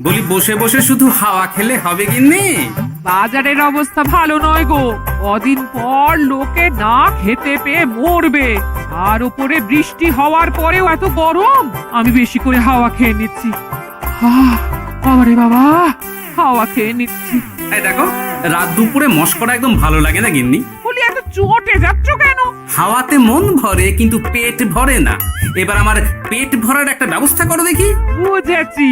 বলি বসে বসে শুধু হাওয়া খেলে হবে গিন্নি? বাজারের অবস্থা ভালো নয় গো। কদিন পর লোকে না খেতে পেয়ে মরবে, আর উপরে বৃষ্টি হওয়ার পরেও এত গরম। আমি বেশি করে হাওয়া খেয়ে নিচ্ছি। বাবারে বাবা, হাওয়া খেয়ে নিচ্ছি। এই দেখো, রাত দুপুরে মস্করা একদম ভালো লাগে না গিন্নি। বলি এত চটে যাচ্ছ কেন? হাওয়াতে মন ভরে কিন্তু পেট ভরে না। এবার আমার পেট ভরার একটা ব্যবস্থা করো দেখি। বুঝেছি,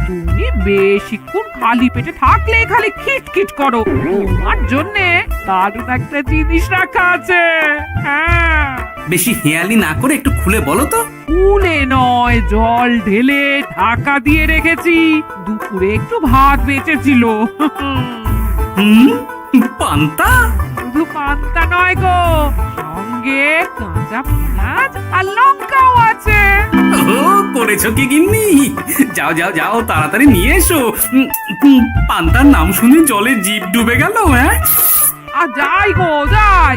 তুমি বেশিক্ষণ খালি পেটে থাকলে খালি খিটখিট করো। তোমার জন্যে দারুণ একটা জিনিস রাখা আছে। হ্যাঁ, বেশি হেয়ালি না করে একটু খুলে বলো তো। ফুলে নয়, জল ঢেলে ঢাকা দিয়ে রেখেছি। দুপুরে একটু ভাত বেঁচেছিল। হুম, পান্তা? শুধু পান্তা নয় গো, সঙ্গে কাঁচা পেঁয়াজ আর লঙ্কাও আছে। ও, করেছো কি গিন্নি? যাও যাও যাও, তাড়াতাড়ি নিয়ে এসো। পান্তার নাম শুনে জলে জিভ ডুবে গেল। হ্যাঁ, আর যাই গো যাই।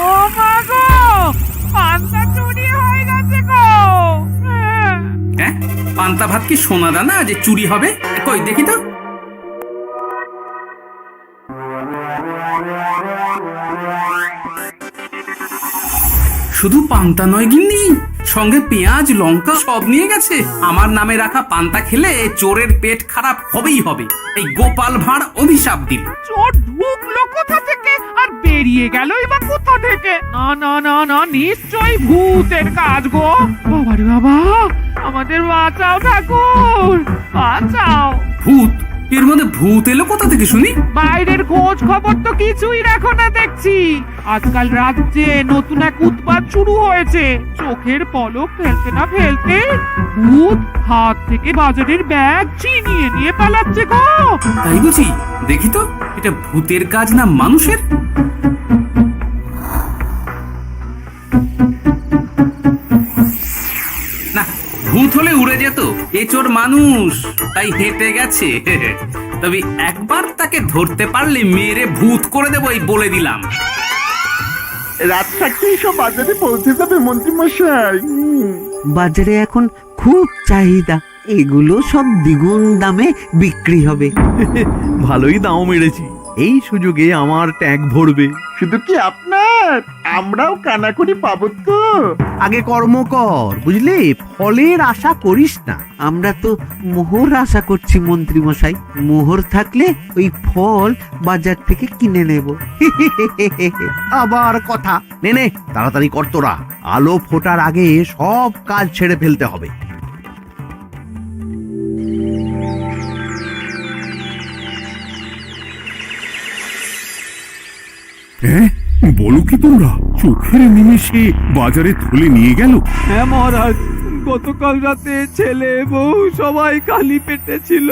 ও মা গো, পান্তা চুরি হয়ে গেছে গো। হ্যাঁ, পান্তা ভাত কি সোনা দানা যে চুরি হবে? কই দেখি তো। শুধু পান্তা নয় গিন্নি, সঙ্গে পেঁয়াজ লঙ্কা সব নিয়ে গেছে। আমার নামে রাখা পান্তা খেলে চোরের পেট খারাপ হবেই হবে। এই গোপাল ভাঁড় অভিশাপ দিল। চোর ঢুকলো কোথা থেকে আর বেরিয়ে গেলই বা কোথা থেকে? না না না না, নিশ্চয়ই ভূতের কাজ গো। বাবারে বাবা, আমাদের বাঁচাও ঠাকুর, বাঁচাও। ভূত? এর মধ্যে ভূত এলো কোথা থেকে শুনি? বাইরের খোঁজ খবর তো কিছুই রাখো না দেখছি। আজকাল রাজ্যে নতুন এক উৎপাত শুরু হয়েছে। চোখের পলক ফেলতে না ফেলতে ভূত হাত থেকে বাজারের ব্যাগ ছিনিয়ে নিয়ে পালাচ্ছে গো। তাই বুঝি? দেখি তো, এটা ভূতের কাজ না মানুষের? না, ভূত হলে উড়ে যেত। এ চোর মানুষ, তাই হেঁটে গেছে। তবে একবার তাকে ধরতে পারলে মেরে ভূত করে দেবো, এই বলে দিলাম। রাত থাকতেই সব বাজারে পৌঁছে যাবে মন্ত্রী মশাই। বাজারে এখন খুব চাহিদা, এগুলো সব দ্বিগুণ দামে বিক্রি হবে। ভালোই দাম মেরেছি, এই সুযোগে আমার ট্যাগ ভরবে। শুধু কি আপনার, আমরাও কানাকড়ি পাবো তো। আগে কর্ম কর, বুঝলি, ফলের আশা করিস না। আমরা তো মোহর আশা করছি মন্ত্রী মশাই। মোহর থাকলে ওই ফল বাজার থেকে কিনে নেব। আবার কথা, নে নে তাড়াতাড়ি কর তোরা, আলো ফোটার আগে সব কাজ ছেড়ে ফেলতে হবে। হ্যাঁ, বলো কি তোমরা? চোখের নিমেষে বাজারে থলে নিয়ে গেল? হ্যাঁ মহারাজ, গতকাল রাতে ছেলে বউ সবাই খালি পেটে ছিল।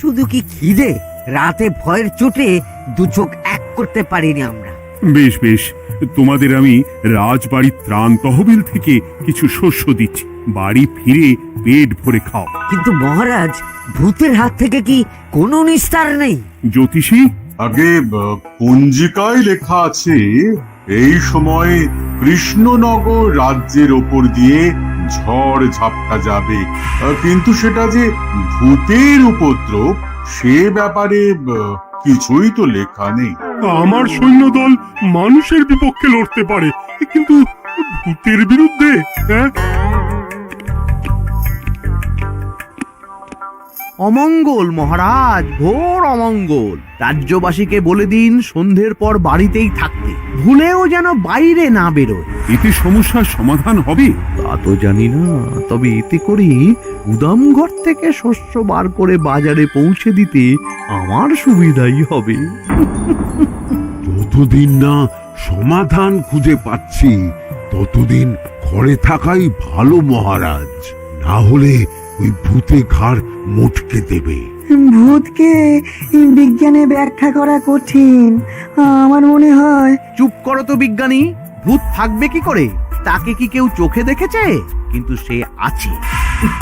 শুধু কি খিদে, রাতে ভয়ের চোটে দু চোখ এক করতে পারিনি আমরা। বেশ বেশ, তোমাদের আমি রাজবাড়ির ত্রাণ তহবিল থেকে কিছু শস্য দিচ্ছি। বাড়ি ফিরে পেট ভরে খাও। কিন্তু মহারাজ, ভূতের হাত থেকে কি কোনো নিস্তার নেই? জ্যোতিষী, আগে পঞ্জিকায় লেখা আছে এই সময় কৃষ্ণনগর রাজ্যের ওপর দিয়ে ঝড় ঝাপটা যাবে, কিন্তু সেটা যে ভূতের উপদ্রব সে ব্যাপারে কিছুই তো লেখা নেই। আমার সৈন্যদল মানুষের বিপক্ষে লড়তে পারে, কিন্তু ভূতের বিরুদ্ধে? হ্যাঁ, অমঙ্গল মহারাজ, ঘোর অমঙ্গল। রাজ্যবাসীকে বলে দিন সন্ধ্যের পর বাড়িতেই থাকতে, ভুলেও যেন বাইরে না বেরোয়। এতে সমস্যার সমাধান হবে? তা তো জানি না, তবে এতে করে গুদামঘর থেকে শস্য বার করে বাজারে পৌঁছে দিতে আমার সুবিধাই হবে। যতদিন না সমাধান খুঁজে পাচ্ছি ততদিন ঘরে থাকাই ভালো মহারাজ, না হলে ওই ভূতে ঘাড় মোটকে দেবে। ভূতকে বিজ্ঞানে ব্যাখ্যা করা কঠিন, আমার মনে হয়। চুপ করো তো বিজ্ঞানী, ভূত থাকবে কি করে? তাকে কি কেউ চোখে দেখেছে? কিন্তু সে আছে।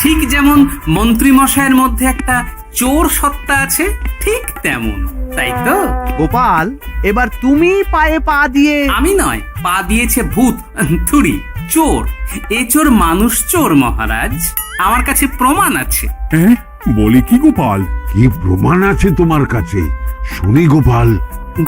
ঠিক যেমন মন্ত্রী মশাইয়ের মধ্যে একটা চোর সত্তা আছে, ঠিক তেমন, তাই তো? গোপাল, এবার তুমি পায়ে পা দিয়ে আমি নয়, পা দিয়েছে ভূত, থুড়ি, চোর। এ চোর মানুষ চোর মহারাজ, আমার কাছে প্রমাণ আছে। হ্যাঁ, বলে কি গোপাল? কি প্রমাণ আছে তোমার কাছে? শুনি গোপাল।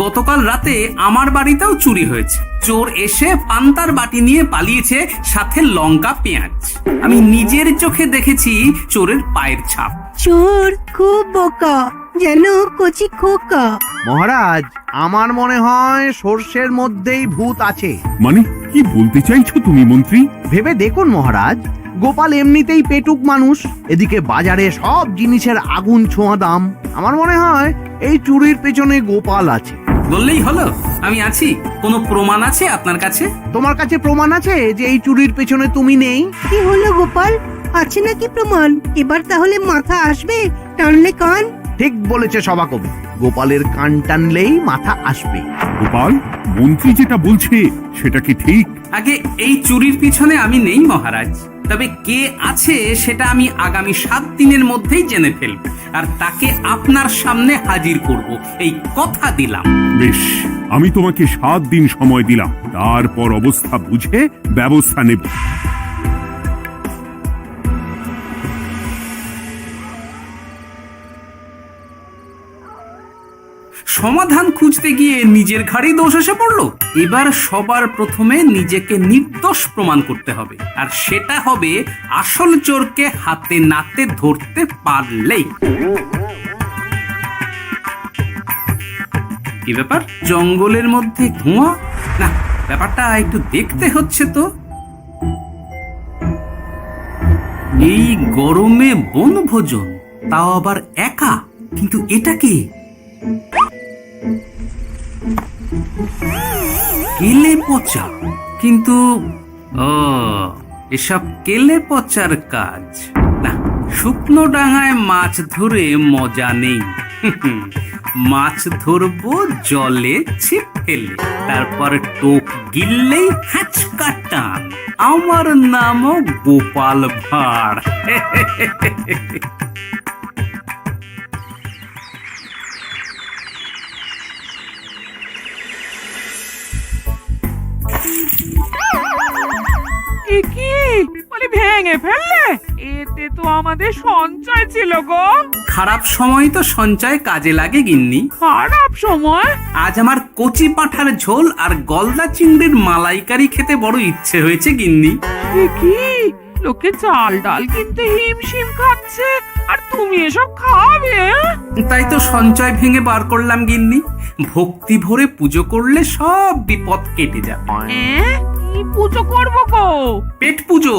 গতকাল রাতে আমার বাড়িতেও চুরি হয়েছে। চোর এসে পান্তার বাটি নিয়ে পালিয়েছে, সাথে লঙ্কা পেঁয়াজ। আমি নিজের চোখে দেখেছি চোরের পায়ের ছাপ। চোর খুব বোকা, যেন কচি খোকা। মহারাজ, আমার মনে হয় সর্ষের মধ্যেই ভূত আছে। মানে কি বলতে চাইছো তুমি মন্ত্রী? ভেবে দেখুন মহারাজ, গোপাল এমনিতেই পেটুক মানুষ, এদিকে বাজারে সব জিনিসের আগুন ছোঁয়া দাম। আমার মনে হয় এই চুরির পেছনে গোপাল আছে। বললেই হলো আমি আছি। কোনো প্রমাণ আছে আপনার কাছে? তোমার কাছে প্রমাণ আছে যে এই চুরির পেছনে তুমি নেই? কি হলো গোপাল, আছে নাকি প্রমাণ? এবার তাহলে মাথা আসবে, টানলে কান। ঠিক বলেছে সভাকবি, গোপালের কান টানলেই মাথা আসবে। গোপাল, মন্ত্রী যেটা বলছে সেটা কি ঠিক? আগে এই চুরির পিছনে আমি নেই মহারাজ, তবে কে আছে সেটা আমি আগামী 7 দিনের মধ্যেই জেনে ফেলব, আর তাকে আপনার সামনে হাজির করব, এই কথা দিলাম। বেশ, আমি তোমাকে 7 দিন সময় দিলাম, তারপর অবস্থা বুঝে ব্যবস্থা নেব। সমাধান খুঁজতে গিয়ে নিজের ঘাড়েই দোষ এসে পড়লো। এবার সবার প্রথমে নিজেকে নির্দোষ প্রমাণ করতে হবে, আর সেটা হবে আসল চোরকে হাতে নাতে ধরতে পারলেই। কি ব্যাপার, জঙ্গলের মধ্যে ধোঁয়া? না, ব্যাপারটা একটু দেখতে হচ্ছে তো। এই গরমে বনভোজন, তাও আবার একা, কিন্তু এটা কি? কেলে পচা, কিন্তু এসব কেলে পচার কাজ না। শুকনো ডাঙায় মাছ ধরে মজা নেই। মাছ ধরবো জলে ছিপ ফেলে, তারপর টোপ গিললেই হ্যাচকা টান। আমার নামও গোপাল ভাঁড়। এ কি বলি, ভেঙে ফেললে? এতে তো আমাদের সঞ্চয় ছিল গো। খারাপ সময় তো সঞ্চয় কাজে লাগে গিন্নি। খারাপ সময়? আজ আমার কচি পাঁঠার ঝোল আর গলদা চিংড়ির মালাইকারি খেতে বড় ইচ্ছে হয়েছে গিন্নি। এ কি, লোকে চাল ডাল কিনতে হিমশিম খাচ্ছে, আর তুমি এসব খাবে? তাই তো সঞ্চয় ভেঙে বার করলাম গিন্নি। ভক্তি ভরে পুজো করলে সব বিপদ কেটে যাবে। কি পুজো করবো গো? পেট পুজো।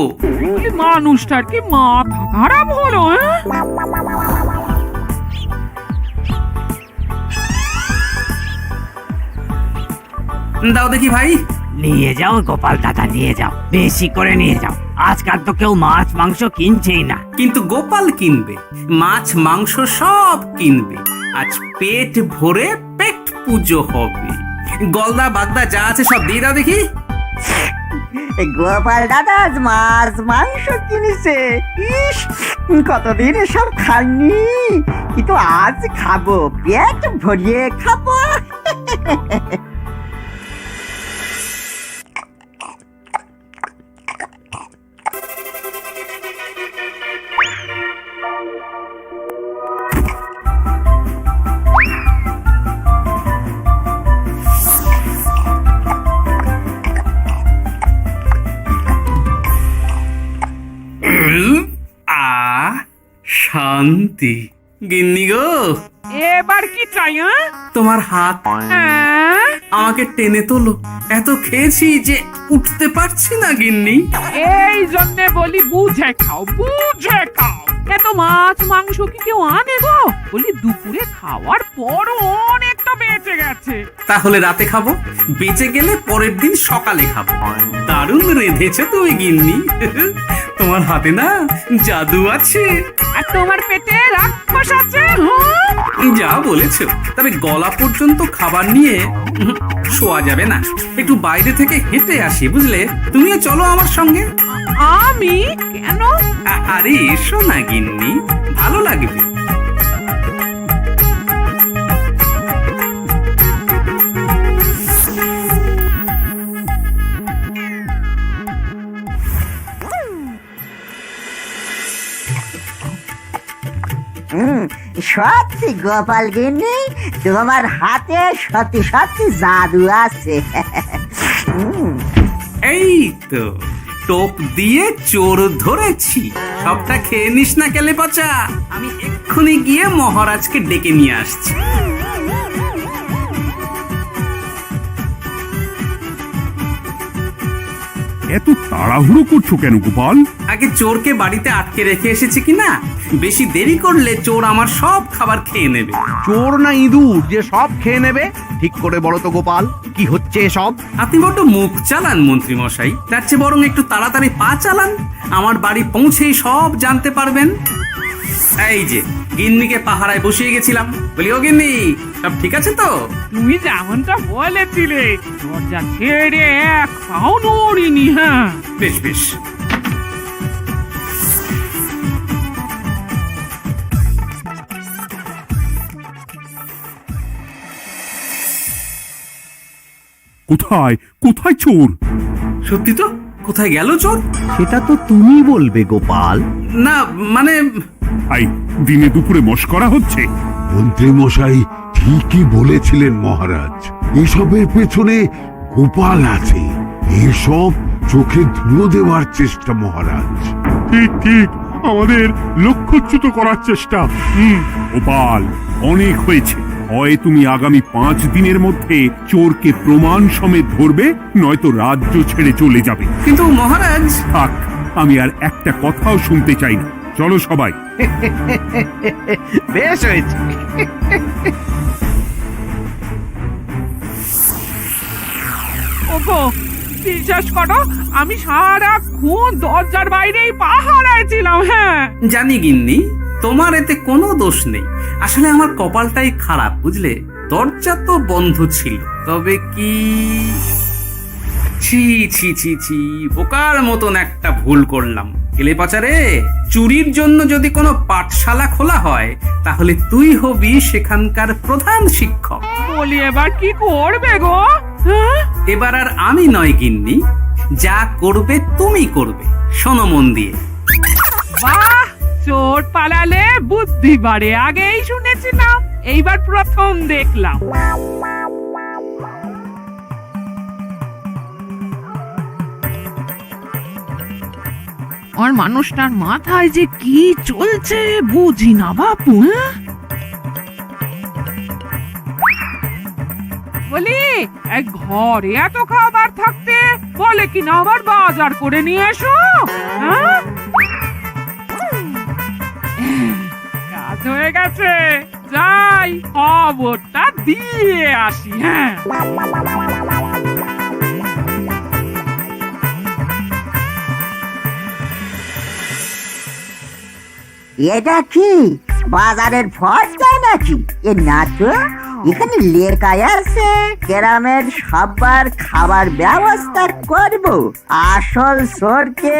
বলি, মানুষটার কি মাথা খারাপ হলো? দাও দেখি ভাই। নিয়ে যাও গোপাল দাদা, নিয়ে যাও, বেশি করে নিয়ে যাও। আজকাল তো কেউ মাছ মাংস কিনছেই না। কিন্তু গোপাল কিনবে, মাছ মাংস সব কিনবে। আজ পেট ভরে পেট পুজো হবে। গলদা বাগদা যা আছে সব দিয়ে দাও দেখি। গোপাল দাদা আজ মাছ মাংস কিনেছে। ইস, কতদিন এসব খাইনি, কিন্তু আজ খাবো, পেট ভরিয়ে খাবো। শান্তি। গিন্নি গো, এবার কি চাই? তোমার হাত আমাকে টেনে তোলো। এত খেয়েছি যে উঠতে পারছি না গিন্নি। এই জন্যে বলি বুঝে খাও, বুঝে খাও। এত মাছ মাংস কি কেউ আনে গো? বলি দুপুরে খাওয়ার পরও অনেকটা বেঁচে গেছে। তাহলে রাতে খাবো, বেঁচে গেলে পরের দিন সকালে খাবো। দারুণ রেঁধেছো তুমি গিন্নি। তোমার হাতে না জাদু আছে। আর তোমার পেটে রাক্ষস আছে, হুঁ? যা বলেছো, তবে গলা পর্যন্ত খাবার নিয়ে শোয়া যাবে না। একটু বাইরে থেকে হেঁটে আসি, বুঝলে? তুমিও চলো আমার সঙ্গে। আমি কেন? আরে এসো না গিন্নি, ভালো লাগবে। সত্যি গোপাল গিন্নি, তোমার হাতে সত্যি সত্যি জাদু আছে। এই তো টোপ দিয়ে চোর ধরেছি। সবটা খেয়ে নিস না কেলে পচা, আমি এক্ষুনি গিয়ে মহারাজকে ডেকে নিয়ে আসছি। এত তাড়াহুড়ো করছো কেন গোপাল? আগে চোরকে বাড়িতে আটকে রেখে এসেছি কিনা, বেশি দেরি করলে চোর আমার সব খাবার খেয়ে নেবে। চোর না ইঁদুর যে সব খেয়ে নেবে? ঠিক করে বলো তো গোপাল, কি হচ্ছে এসব? আপনি বড্ড মুখ চালান মন্ত্রী মশাই, তার চেয়ে বরং একটু তাড়াতাড়ি পা চালান, আমার বাড়ি পৌঁছেই সব জানতে পারবেন। এই যে গিন্নিকে পাহারায় বসিয়ে গেছিলাম, বলি ও গিন্নি, সব ঠিক আছে তো? তুমি যেমনটা বলেছিলে, দরজা ছেড়ে এক পাও নড়িনি। হ্যাঁ, বেশ বেশ। কোথায় কোথায় চোর? সত্যি তো, কোথায় গেল চোর? সেটা তো তুমি বলবে গোপাল। না মানে আই দিনে দুপুরে মশকরা হচ্ছে। মন্ত্রী মশাই ঠিকই বলেছিলেন মহারাজ, এসবের পেছনে গোপাল আছে। এসব চোখে ধুলো দেওয়ার চেষ্টা মহারাজ। ঠিক ঠিক, আমাদের লক্ষ্যচ্যুত করার চেষ্টা। গোপাল, অনেক হয়েছে। হয় তুমি আগামী 5 দিনের মধ্যে চোরকে প্রমাণ সমেত ধরবে, নয়তো রাজ্য ছেড়ে চলে যাবে। কিন্তু মহারাজ। থাক, আমি আর একটা কথাও শুনতে চাই না। চলো সবাই। বেশ হয়েছে। ওগো, বিশ্বাস করো, আমি সারাক্ষণ দরজার বাইরেই পাহারায় ছিলাম। হ্যাঁ, জানি গিন্নি, তোমার এতে কোনো দোষ নেই। আসলে আমার কপালটাই খারাপ, বুঝলে? দরজা তো বন্ধ ছিল, তবে কি ছি ছি ছি ছি, বোকার মতন একটা ভুল করলাম। এলে পাচারে, চুরির জন্য যদি কোনো পাঠশালা খোলা হয়, তাহলে তুই হবি সেখানকার প্রধান শিক্ষক। বলি এবার কি করবে গো? হ্যাঁ? এবার আর আমি নয় গিন্নি, যা করবে তুমি করবে। শোনো মন দিয়ে। বাহ, চোর পালালে বুদ্ধি বাড়ে, আগেই শুনেছিলাম, এইবার প্রথম দেখলাম। আর মানুষটার মাথায় যে কি চলছে বুঝি না বাপু। হ্যাঁ, বলি এক ঘরে এত খাবার থাকতে বলে কিনা আবার বাজার করে নিয়ে এসো। হ্যাঁ, কাজ হয়ে গেছে, যাই খবরটা দিয়ে আসি। হ্যাঁ, এটা কি বাজারের ফসকা নাকি? এ না তো, এখানে লেখাই আছে গ্রামের সবার খাবার ব্যবস্থা করব। আসল চোরকে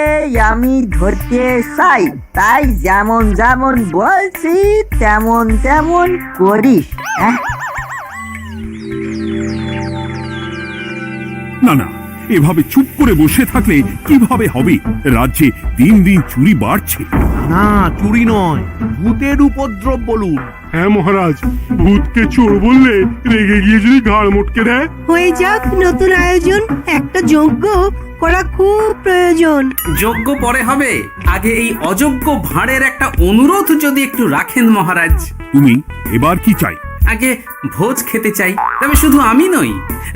আমি ধরতে চাই, তাই যেমন যেমন বলছি তেমন তেমন করিস। হ্যাঁ, না না, এভাবে চুপ করে বসে থাকলে কিভাবে হবে? রাজ্যে দিন দিন চুরি বাড়ছে। না, চুরি নয়, ভূতের উপদ্রব বলুন। হ্যাঁ মহারাজ, ভূতকে চোর বললে রেগে গিয়ে যদি ঘাড় মটকে দেয়। হয়ে যাক নতুন আয়োজন, একটা যজ্ঞ করা খুব প্রয়োজন। যোগ্য পরে হবে, আগে এই অযোগ্য ভাঁড়ের একটা অনুরোধ যদি একটু রাখেন মহারাজ। তুমি এবার কি চাই? আগে ভোজ খেতে চাই, তবে শুধু আমি নই,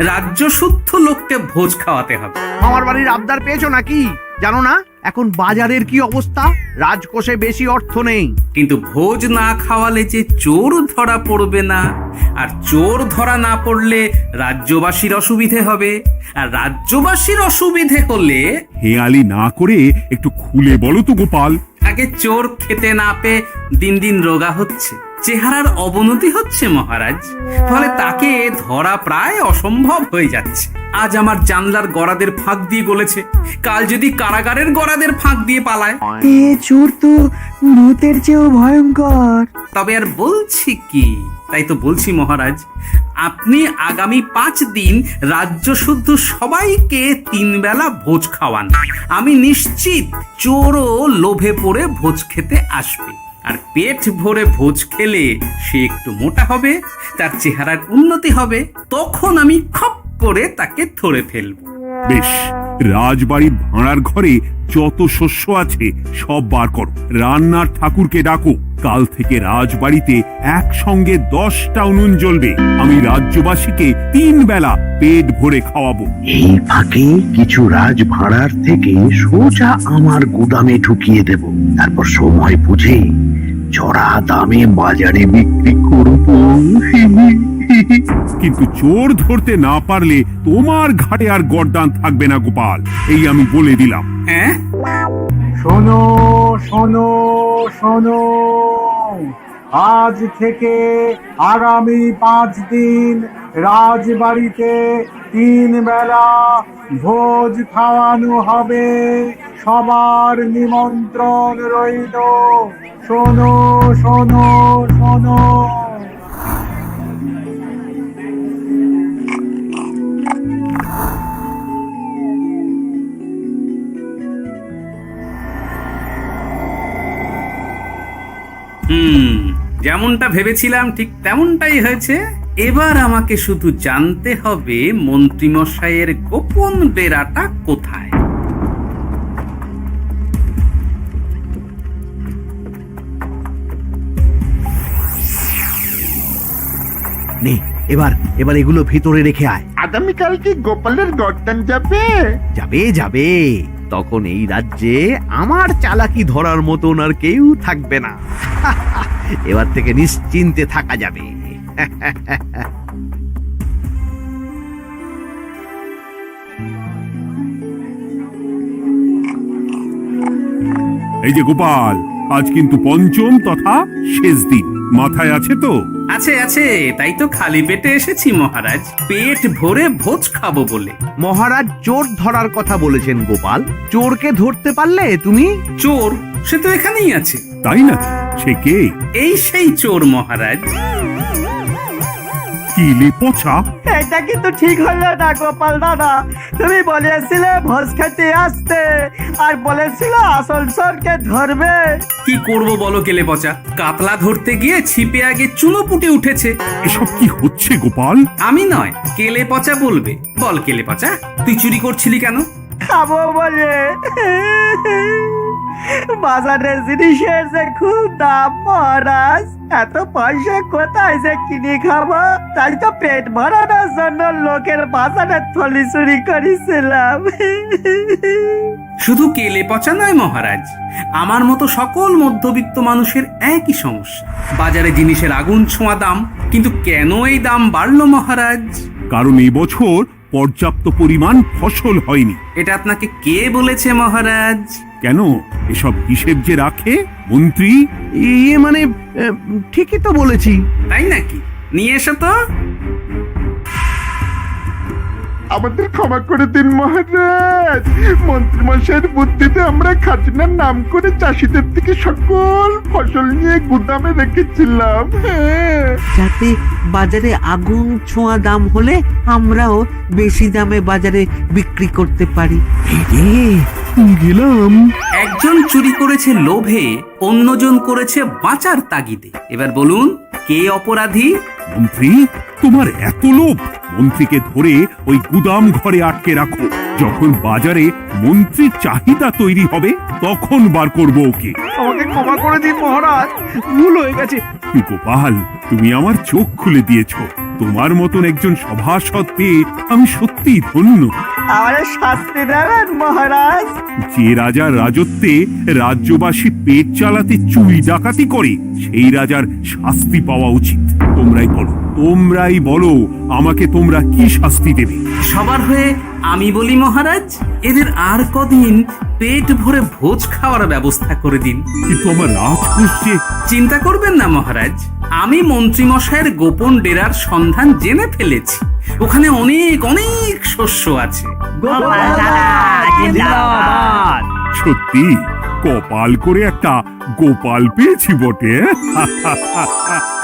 রাজ্য শুদ্ধ লোককে ভোজ খাওয়াতে হবে। আমার বাড়ির আবদার পেয়েছো নাকি? জানো না এখন বাজারের কি অবস্থা? রাজকোষে বেশি অর্থ নেই। কিন্তু ভোজ না খাওয়ালে যে চোর ধরা পড়বে না, আর চোর ধরা না পড়লে রাজ্যবাসীর অসুবিধে হবে, আর রাজ্যবাসীর অসুবিধে হলে হেয়ালি না করে একটু খুলে বলো তো গোপাল। আগে চোর খেতে না পেয়ে দিন দিন রোগা হচ্ছে, চেহারার অবনতি হচ্ছে মহারাজ, ফলে তাকে ধরা প্রায় অসম্ভব হয়ে যাচ্ছে। আজ আমার জানলার গড়াদের ফাঁক দিয়ে গলেছে, কাল যদি কারাগারের গড়াদের ফাঁক দিয়ে পালায়। এ চোর তো ভূতের চেয়েও ভয়ঙ্কর। তবে আর বলছি কি, তাই তো বলছি মহারাজ, আপনি আগামী 5 দিন রাজ্য শুদ্ধ সবাইকে 3 বেলা ভোজ খাওয়ান। আমি নিশ্চিত চোরও লোভে পড়ে ভোজ খেতে আসবে, আর পেট ভরে ভোজ খেলে সে একটু মোটা হবে, তার চেহারার উন্নতি হবে, তখন আমি খপ করে তাকে ধরে ফেলবো। বেশ, রাজবাড়ির ভাড়ার ঘরে যত শস্য আছে সব বার করো, রান্নার ঠাকুরকে ডাকো। কাল থেকে রাজবাড়িতে একসঙ্গে 10টা উনুন জ্বলবে। আমি রাজ্যবাসীকে 3 বেলা পেট ভরে খাওয়াবো। এই ফাঁকে কিছু রাজ ভাড়ার থেকে সোজা আমার গুদামে ঢুকিয়ে দেব, তারপর সময় বুঝে চড়া দামে বাজারে বিক্রি করব। কিন্তু চোর ধরতে না পারলে তোমার ঘাটে আর গর্দান থাকবে না গোপাল, এই আমি বলে দিলাম। হ্যাঁ, শোনো শোনো শোনো, আজ থেকে আগামী 5 দিন রাজবাড়িতে 3 বেলা ভোজ খাওয়ানো হবে, সবার নিমন্ত্রণ রইল। শোনো শোনো শোনো। যেমনটা ভেবেছিলাম ঠিক তেমনটাই হয়েছে। এবার আমাকে শুধু জানতে হবে মন্ত্রীমশাইয়ের গোপন ডেরাটা কোথায়। নে, এবার এগুলো ভিতরে রেখে আয়। আগামীকাল কি গোপালের গর্দান যাবে? যাবে যাবে, তখন এই রাজ্যে আমার চালাকি ধরার মতন আর কেউ থাকবে না। এবার থেকে নিশ্চিন্তে থাকা যাবে। এই যে গোপাল, আজ কিন্তু পঞ্চম তথা শেষ দিন, মাথায় আছে তো? আছে আছে, তাই তো খালি পেটে এসেছি মহারাজ, পেট ভরে ভোজ খাবো বলে। মহারাজ চোর ধরার কথা বলেছেন গোপাল, চোরকে ধরতে পারলে তুমি? চোর সে তো এখানেই আছে। তাই না? সে কে? এই সেই চোর মহারাজ। কি লেপোছা? এটা কিন্তু ঠিক হলো না গোপাল দাদা। তুমি বলেছিলে ভোজ খেতে আসতে, আর বলেছিলে আসল চোরকে ধরবে। কি করব বলো কেলে পচা, কাতলা ধরতে গিয়ে ছিপে আগে চুনো পুটে উঠেছে। এসব কি হচ্ছে গোপাল? আমি নয়, কেলে পচা বলবে। বল কেলে পচা, তুই চুরি করছিলি কেন? খাবো বলে। বাজারের জিনিসের যে খুব দাম মহারাজ, এত পয়সা কোথায় যে কিনে খাবো, তাই তো পেট ভরানোর জন্য লোকের বাজারের থলি চুরি করেছিলাম। শুধু কেলে পচা নয় মহারাজ, আমার মতো সকল মধ্যবিত্ত মানুষের একই সমস্যা। বাজারে জিনিসের আগুন ছোঁয়া দাম, কিন্তু কেন এই দাম বাড়লো মহারাজ? কারণ এই বছর পর্যাপ্ত পরিমাণ ফসল হয়নি। এটা আপনাকে কে বলেছে মহারাজ? কেন, এসব হিসেব যে রাখে মন্ত্রী। ইয়ে মানে ঠিকই তো বলেছি। তাই নাকি? নিয়ে এসো তো। আমাদের ক্ষমা করে দিন মহারাজ, মন্ত্রীমশাইয়ের বুদ্ধিতে আমরা খাজনার নাম করে চাষিদের থেকে সকল ফসল নিয়ে গুদামে রেখেছিলাম। যাতে বাজারে আগুন ছোঁয়া দাম হলে আমরাও বেশি দামে বাজারে বিক্রি করতে পারি। গেলাম। একজন চুরি করেছে লোভে, অন্যজন করেছে বাঁচার তাগিদে। এবার বলুন কে অপরাধী? মন্ত্রী, তোমার এত লোভ? মন্ত্রীকে ধরে ওই গুদাম ঘরে আটকে রাখো, যখন বাজারে মন্ত্রীর চাহিদা তৈরি হবে তখন বার করবো ওকে। আমাকে ক্ষমা করে দিন মহারাজ, ভুল হয়ে গেছে। গোপাল, তুমি আমার চোখ খুলে দিয়েছ। তোমার মতন একজন সভাসদ পেয়ে আমি সত্যিই ধন্য। আমার শাস্তি দেবেন মহারাজ? যে রাজার রাজত্বে রাজ্যবাসী পেট চালাতে চুরি ডাকাতি করে সেই রাজার শাস্তি পাওয়া উচিত। তোমরাই বলো আমাকে তোমরা কি শাস্তি দেবে? সবার হয়ে আমি বলি মহারাজ, এদের আর কদিন পেট ভরে ভোজ খাওয়ার ব্যবস্থা করে দিন। কিন্তু আমার রাজকোষ যে। চিন্তা করবেন না মহারাজ, আমি মন্ত্রী মশাইয়ের গোপন ডেরার সন্ধান জেনে ফেলেছি। ওখানে অনেক অনেক শস্য আছে। গোপাল দাদা জিন্দাবাদ। সত্যি কপাল করে একটা গোপাল পেয়েছি বটে।